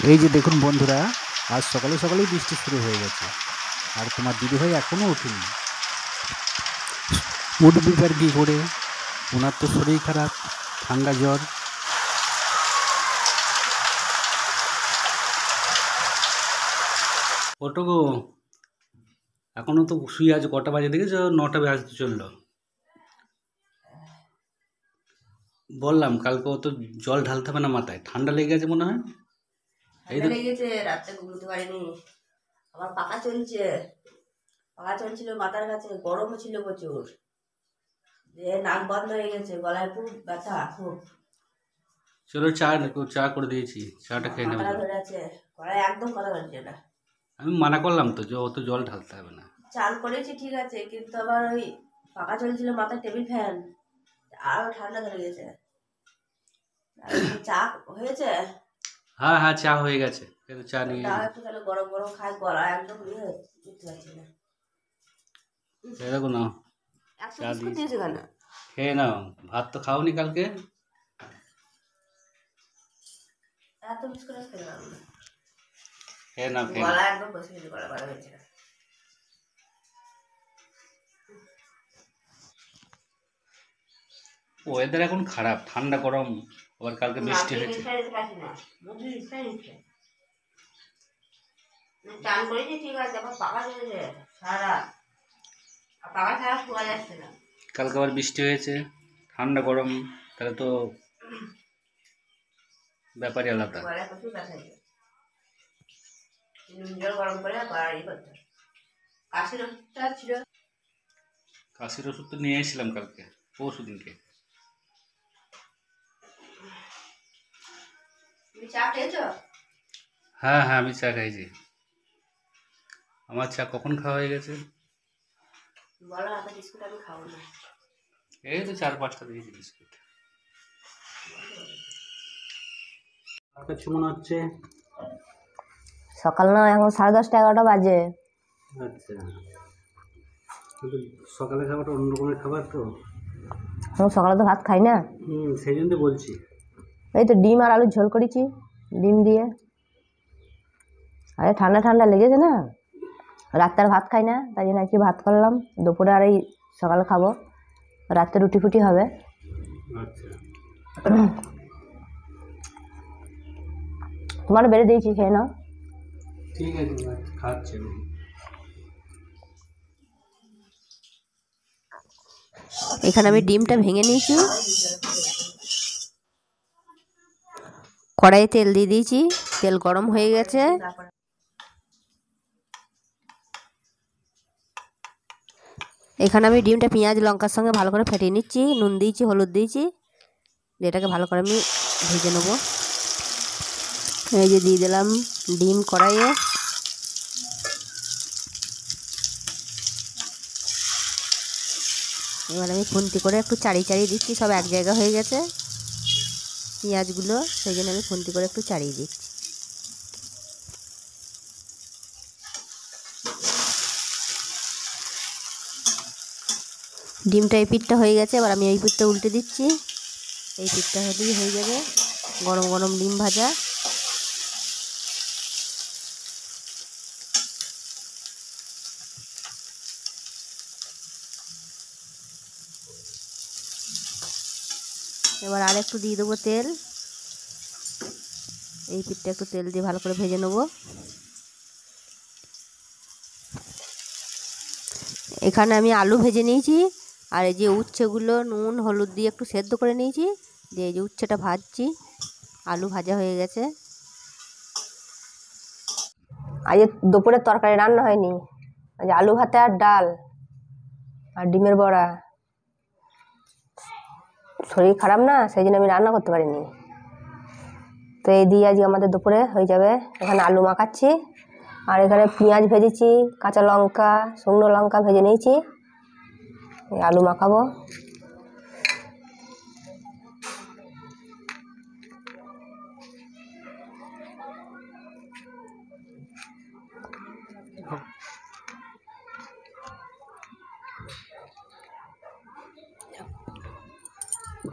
এই যে দেখুন বন্ধুরা, আজ সকালে সকালেই বৃষ্টি শুরু হয়ে গেছে, আর তোমার দিদিভাই এখনও ওঠেনি। উঠবি আর কী করে, ওনার তো শরীর খারাপ, ঠান্ডা জ্বর। ওটো গো, এখনো তো শুয়ে আছে। কটা বাজে দেখেছো? 9টা বাজতে চললো। বললাম কালকে ও তো জল ঢালতে হবে না মাথায়, ঠান্ডা লেগে গেছে মনে হয়। এই তো লেগেছে, রাতে ঘুমোতে পারিনি। আমার পাখা চলছে, পাখা চলছিল মাথার কাছে, গরম ছিল প্রচুর, যে নাক বন্ধ হয়ে গেছে, গলায় খুব ব্যথা খুব। চলো চা করে দিয়েছি, চাটা খেয়ে নেবো। মাথাটা ধরে আছে, গলায় একদম কথা বলছে না। আমি মানা করলাম তো যে অত জল ঢালতে হবে না। চান করেছি ঠিক আছে, কিন্তু আবার ওই পাখা চলছিল, মাথায় টেবিল ফ্যান, আরো ঠান্ডা ধরে গেছে। আর চা হয়েছে? হ্যাঁ হ্যাঁ, চা হয়ে গেছে, কিন্তু চা নিয়ে দাও একটু, তাহলে গরম গরম খাই, গলা একদম বুঝতে পারছি না। দেখো না, একশো চা বিস্কুট দিয়েছি, দিয়েছে কেন? খেয়ে নাও। ভাত তো খাওনি কালকে। এত বিস্কুট খেতে পারবো না, খেয়ে নাও, খেয়ে নাও। গলা একদম বসে গেছে, গলা ব্যথা হয়েছে। ওয়েদার এখন খারাপ, ঠান্ডা গরম, আবার কালকে বৃষ্টি হয়েছে। চান করেছি ঠিক আছে, আবার পাখা চলেছে সারা, পাখা ছাড়া শোয়া যাচ্ছে না। কালকে আবার বৃষ্টি হয়েছে, ঠান্ডা গরম, তাহলে তো ব্যাপারই আলাদা। গলায় প্রচুর ব্যথা হয়েছে, নুন জল গরম করে গড়াই করতে। কাশির ওষুধটা ছিল, কাশির ওষুধ তো নিয়ে এসেছিলাম কালকে, পরশু দিনকে। তুমি চা খেয়েছো? হ্যাঁ হ্যাঁ, আমি চা খাইছি। আমার চা কখন খাওয়া হয়ে গেছে। বলো, এত বিস্কুট আমি খাবো না। এই তো 4-5টা দিয়েছি বিস্কুট। মনে হচ্ছে সকাল না, এখন 10:30 11টা বাজে। আচ্ছা, কিন্তু সকালে খাবারটা অন্য রকমের খাবার তো। এখন সকালে তো ভাত খাই না। সেই জন্য তো বলছি। এই তো ডিম আর আলুর ঝোল করেছি, ডিম দিয়ে। আরে ঠান্ডা ঠান্ডা লেগেছে না, রাত্রে আর ভাত খাই না, তাই জন্য আর কি ভাত করলাম। দুপুরে আর এই সকালে খাবো, রাত্রে রুটি ফুটি হবে। আচ্ছা, তোমার বেড়ে দিয়েছি, খেয়ে নাও। ঠিক আছে, খাচ্ছি আমি। এখানে আমি ডিমটা ভেঙে নিয়েছি, কড়াইয়ে তেল দিয়ে দিয়েছি, তেল গরম হয়ে গেছে। এখানে আমি ডিমটা পেঁয়াজ লঙ্কার সঙ্গে ভালো করে ফেটিয়ে নিচ্ছি, নুন দিয়েছি, হলুদ দিয়েছি, এটাকে ভালো করে আমি ভেজে নেবো। এই যে দিয়ে দিলাম ডিম কড়াইয়ে। এবার আমি খুন্তি করে একটু চাড়িয়ে চাড়িয়ে দিচ্ছি, সব এক জায়গা হয়ে গেছে পেঁয়াজগুলো, সেই জন্য আমি খুন্তি করে একটু চাড়িয়ে দিচ্ছি। ডিমটা এই পিঠটা হয়ে গেছে, এবার আমি এই পিঠটা উল্টে দিচ্ছি। এই পিঠটা হলেই হয়ে যাবে গরম গরম ডিম ভাজা। এবার আর একটু দিয়ে দেবো তেল, এই পিঠটা একটু তেল দিয়ে ভালো করে ভেজে নেবো। এখানে আমি আলু ভেজে নিয়েছি, আর এই যে উচ্ছেগুলো নুন হলুদ দিয়ে একটু সেদ্ধ করে নিয়েছি, দিয়ে এই যে উচ্ছেটা ভাজছি। আলু ভাজা হয়ে গেছে। আজ দুপুরের তরকারি রান্না হয়নি, আজ আলু ভাতে আর ডাল আর ডিমের বড়া। শরীর খারাপ না, সেই জন্য আমি রান্না করতে পারিনি। তো এই দিয়ে আজকে আমাদের দুপুরে হয়ে যাবে। এখানে আলু মাখাচ্ছি, আর এখানে পেঁয়াজ ভেজেছি, কাঁচা লঙ্কা শুকনো লঙ্কা ভেজে নিয়েছি, এই আলু মাখাবো।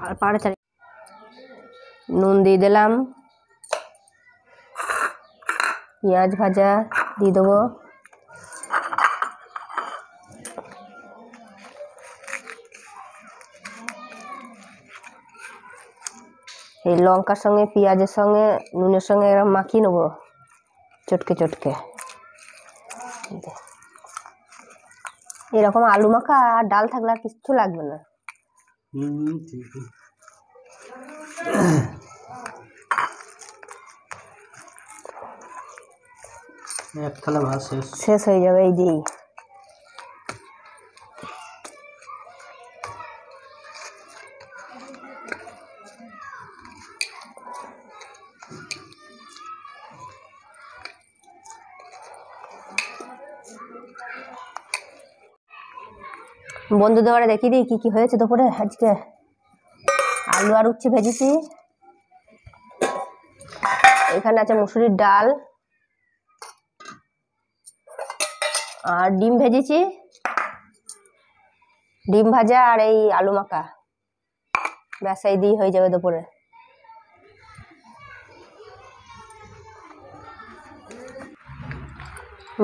আর পাড়া চাড়ি নুন দিয়ে দিলাম, পেঁয়াজ ভাজা দিয়ে দেবো। এই লঙ্কার সঙ্গে পেঁয়াজের সঙ্গে নুনের সঙ্গে এরকম মাখিয়ে নেবো চটকে চটকে। এরকম আলু মাখা আর ডাল থাকলে আর কিচ্ছু লাগবে না। ঠিক আছে। এক থালা ভাত শেষ হয়ে যাবে এই দিয়েই। বন্ধুদের ঘরে দেখিয়ে দিই কি হয়েছে দুপুরে আজকে। আলু আর উচ্ছে ভেজেছি, এখানে আছে মুসুরির ডাল আর ডিম ভেজেছি, ডিম ভাজা আর এই আলু মাখা। ব্যাস এই দিয়ে হয়ে যাবে দুপুরে।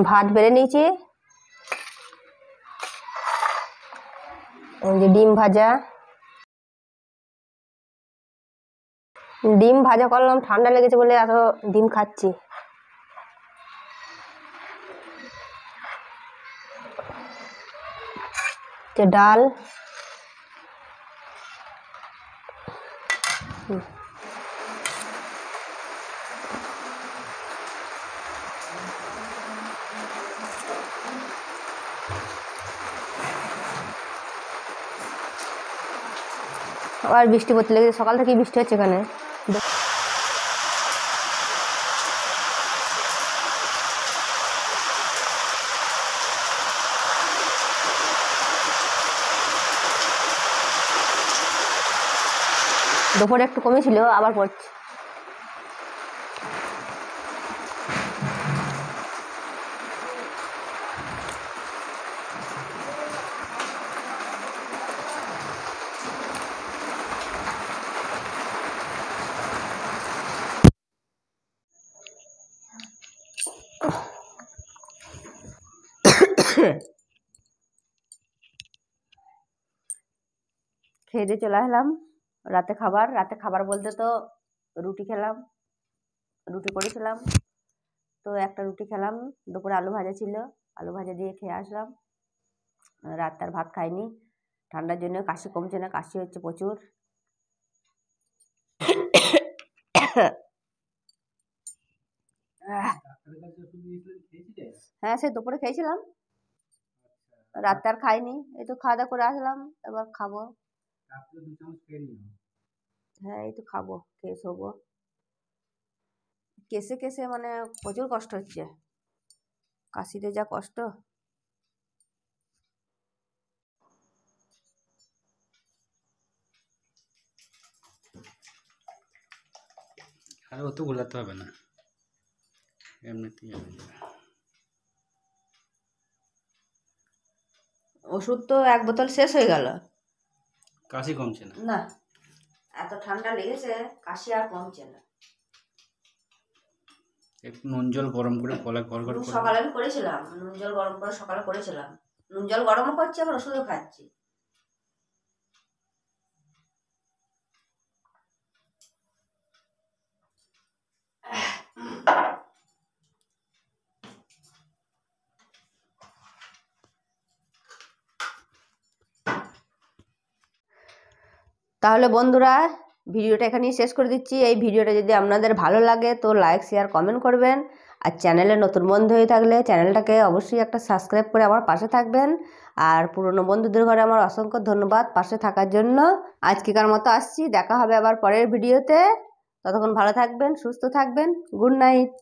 ভাত বেড়ে নিয়েছি, এই যে ডিম ভাজা করলাম, ঠান্ডা লেগেছে বলে এত ডিম খাচ্ছি। ডাল, আবার বৃষ্টি পড়তে লেগেছে, সকাল থেকেই বৃষ্টি হচ্ছে এখানে। দুপুরে একটু কমেছিল, আবার পড়ছে। খেয়ে দিয়ে চলে আসলাম রাতে খাবার বলতে তো রুটি খেলাম, রুটি করেছিলাম তো একটা রুটি খেলাম। দুপুরে আলু ভাজা ছিল, আলু ভাজা দিয়ে খেয়ে আসলাম। রাত আর ভাত খাইনি, ঠান্ডার জন্য কাশি কমছে না, কাশি হচ্ছে প্রচুর। হ্যাঁ সে দুপুরে খেয়েছিলাম, রাতে আর খাইনি, এই তো খাওয়া দাওয়া করে আসলাম, এবার খাবো। হ্যাঁ এই তো খাবো, খেয়ে শোবো। কেসে মানে প্রচুর কষ্ট হচ্ছে, কাশিতে যা কষ্ট। আর অত গোলাতে হবে না, এমনিতেই হবে। ওষুধ তো এক বোতল শেষ হয়ে গেল, কাশি কমছে না। না এত ঠান্ডা লেগেছে, কাশি আর কমছে না। একটু নুন জল গরম করে গলা গড়গড় করে। সকালে আমি করেছিলাম, নুন জল গরম করে সকালে করেছিলাম, নুন জল গরমও করছি আবার ওষুধও খাচ্ছি। তাহলে বন্ধুরা ভিডিওটা এখানেই শেষ করে দিচ্ছি। এই ভিডিওটা যদি আপনাদের ভালো লাগে তো লাইক শেয়ার কমেন্ট করবেন, আর চ্যানেলে নতুন বন্ধু হয়ে থাকলে চ্যানেলটাকে অবশ্যই একটা সাবস্ক্রাইব করে আমার পাশে থাকবেন। আর পুরনো বন্ধুদের ঘরে আমার অসংখ্য ধন্যবাদ পাশে থাকার জন্য। আজকেকার মতো আসছি, দেখা হবে আবার পরের ভিডিওতে। ততক্ষণ ভালো থাকবেন, সুস্থ থাকবেন, গুড নাইট।